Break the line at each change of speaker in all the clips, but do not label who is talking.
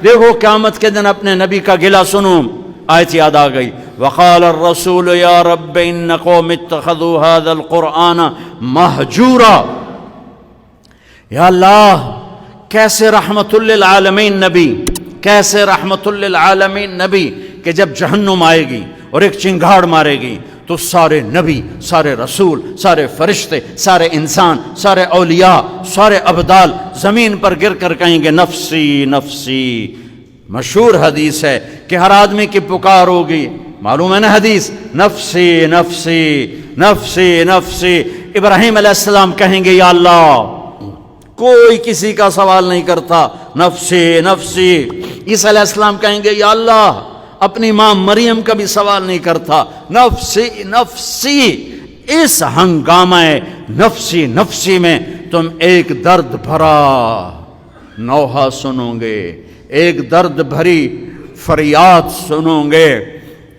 دیکھو قیامت کے دن اپنے نبی کا گلہ سنو. آیت یاد آ گئی. وقال الرسول یا رب ان قوم اتخذوا هذا القرآن مہجورا. یا اللہ کیسے رحمت للعالمین نبی، کیسے رحمت للعالمین نبی کہ جب جہنم آئے گی اور ایک چنگھاڑ مارے گی تو سارے نبی، سارے رسول، سارے فرشتے، سارے انسان، سارے اولیاء، سارے ابدال زمین پر گر کر کہیں گے نفسی نفسی. مشہور حدیث ہے کہ ہر آدمی کی پکار ہوگی، معلوم ہے نا حدیث، نفسی نفسی نفسی نفسی. ابراہیم علیہ السلام کہیں گے یا اللہ، کوئی کسی کا سوال نہیں کرتا، نفسی نفسی. عیسیٰ علیہ السلام کہیں گے یا اللہ، اپنی ماں مریم کا بھی سوال نہیں کرتا، نفسی نفسی. اس ہنگامہ نفسی نفسی میں تم ایک درد بھرا نوحہ سنو گے، ایک درد بھری فریاد سنو گے،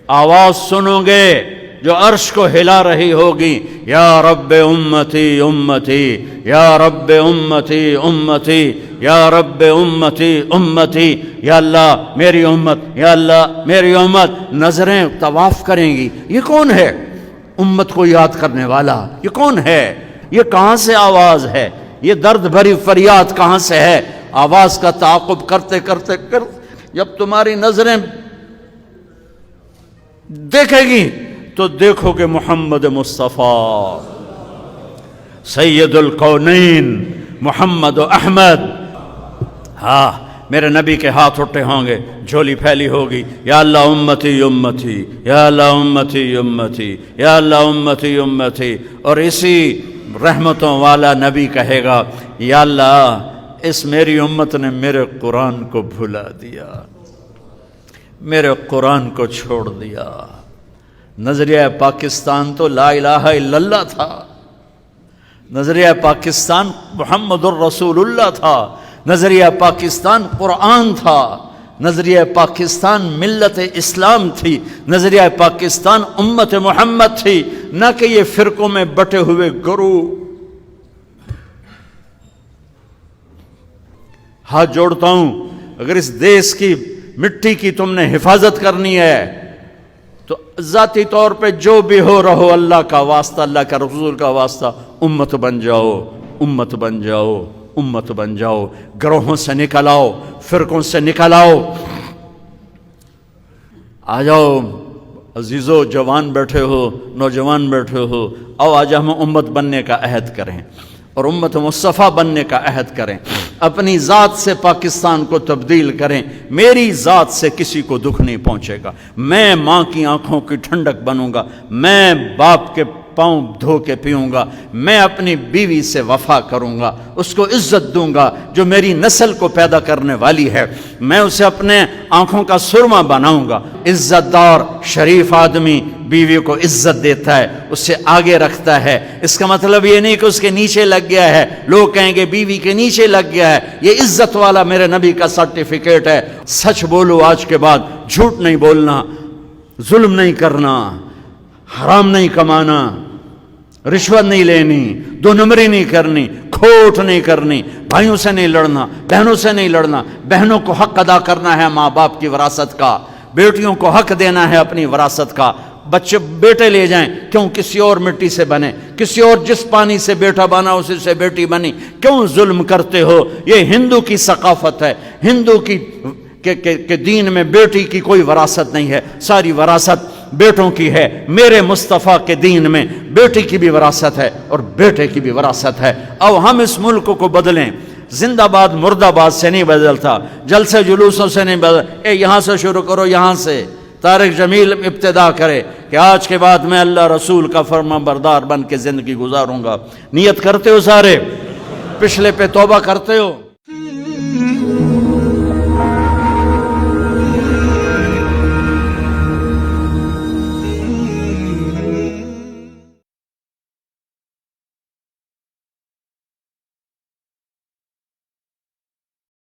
آواز سنو گے جو عرش کو ہلا رہی ہوگی. یا رب امتی امتی، یا رب امتی امتی، یا رب امتی امتی. یا اللہ میری امت، یا اللہ میری امت. نظریں طواف کریں گی، یہ کون ہے امت کو یاد کرنے والا؟ یہ کون ہے؟ یہ کہاں سے آواز ہے؟ یہ درد بھری فریاد کہاں سے ہے؟ آواز کا تعاقب کرتے کرتے جب تمہاری نظریں دیکھے گی تو دیکھو کہ محمد مصطفیٰ سید الکونین محمد و احمد. ہاں میرے نبی کے ہاتھ اٹھے ہوں گے، جھولی پھیلی ہوگی، یا اللہ امتی امتی، یا اللہ امتی امتی، یا اللہ امتی امتی. اور اسی رحمتوں والا نبی کہے گا یا اللہ اس میری امت نے میرے قرآن کو بھلا دیا، میرے قرآن کو چھوڑ دیا. نظریہ پاکستان تو لا الہ الا اللہ تھا، نظریہ پاکستان محمد الرسول اللہ تھا، نظریہ پاکستان قرآن تھا، نظریہ پاکستان ملت اسلام تھی، نظریہ پاکستان امت محمد تھی، نہ کہ یہ فرقوں میں بٹے ہوئے گروہ. ہاتھ جوڑتا ہوں، اگر اس دیش کی مٹی کی تم نے حفاظت کرنی ہے تو ذاتی طور پہ جو بھی ہو رہو، اللہ کا واسطہ، اللہ کا رسول کا واسطہ، امت بن جاؤ، امت بن جاؤ، امت بن جاؤ. گروہوں سے نکل آؤ، فرقوں سے نکل آؤ. آ جاؤ عزیزو، جوان بیٹھے ہو، نوجوان بیٹھے ہو، آؤ آج ہم امت بننے کا عہد کریں اور امت مصطفیٰ بننے کا عہد کریں. اپنی ذات سے پاکستان کو تبدیل کریں. میری ذات سے کسی کو دکھ نہیں پہنچے گا. میں ماں کی آنکھوں کی ٹھنڈک بنوں گا، میں باپ کے پاؤں دھو کے پیوں گا، میں اپنی بیوی سے وفا کروں گا، اس کو عزت دوں گا جو میری نسل کو پیدا کرنے والی ہے. میں اسے اپنے آنکھوں کا سرما بناؤں گا. عزت دار شریف آدمی بیوی کو عزت دیتا ہے، اس سے آگے رکھتا ہے. اس کا مطلب یہ نہیں کہ اس کے نیچے لگ گیا ہے. لوگ کہیں گے بیوی کے نیچے لگ گیا ہے. یہ عزت والا میرے نبی کا سرٹیفکیٹ ہے. سچ بولو آج کے بعد، جھوٹ نہیں بولنا، ظلم نہیں کرنا، حرام نہیں کمانا، رشوت نہیں لینی، دو نمبری نہیں کرنی، کھوٹ نہیں کرنی، بھائیوں سے نہیں لڑنا، بہنوں سے نہیں لڑنا. بہنوں کو حق ادا کرنا ہے ماں باپ کی وراثت کا، بیٹیوں کو حق دینا ہے اپنی وراثت کا. بچے بیٹے لے جائیں، کیوں کسی اور مٹی سے بنے، کسی اور جس پانی سے بیٹا بنا اسی سے بیٹی بنی، کیوں ظلم کرتے ہو؟ یہ ہندو کی ثقافت ہے. ہندو کی کہ دین میں بیٹی کی کوئی وراثت نہیں ہے، ساری وراثت بیٹوں کی ہے. میرے مصطفیٰ کے دین میں بیٹی کی بھی وراثت ہے اور بیٹے کی بھی وراثت ہے. اب ہم اس ملک کو بدلیں. زندہ باد مرد آباد سے نہیں بدلتا، جلسے جلوسوں سے نہیں بدلتا. یہاں سے شروع کرو، یہاں سے طارق جمیل ابتدا کرے کہ آج کے بعد میں اللہ رسول کا فرما بردار بن کے زندگی گزاروں گا. نیت کرتے ہو سارے؟ پچھلے پہ توبہ کرتے ہو؟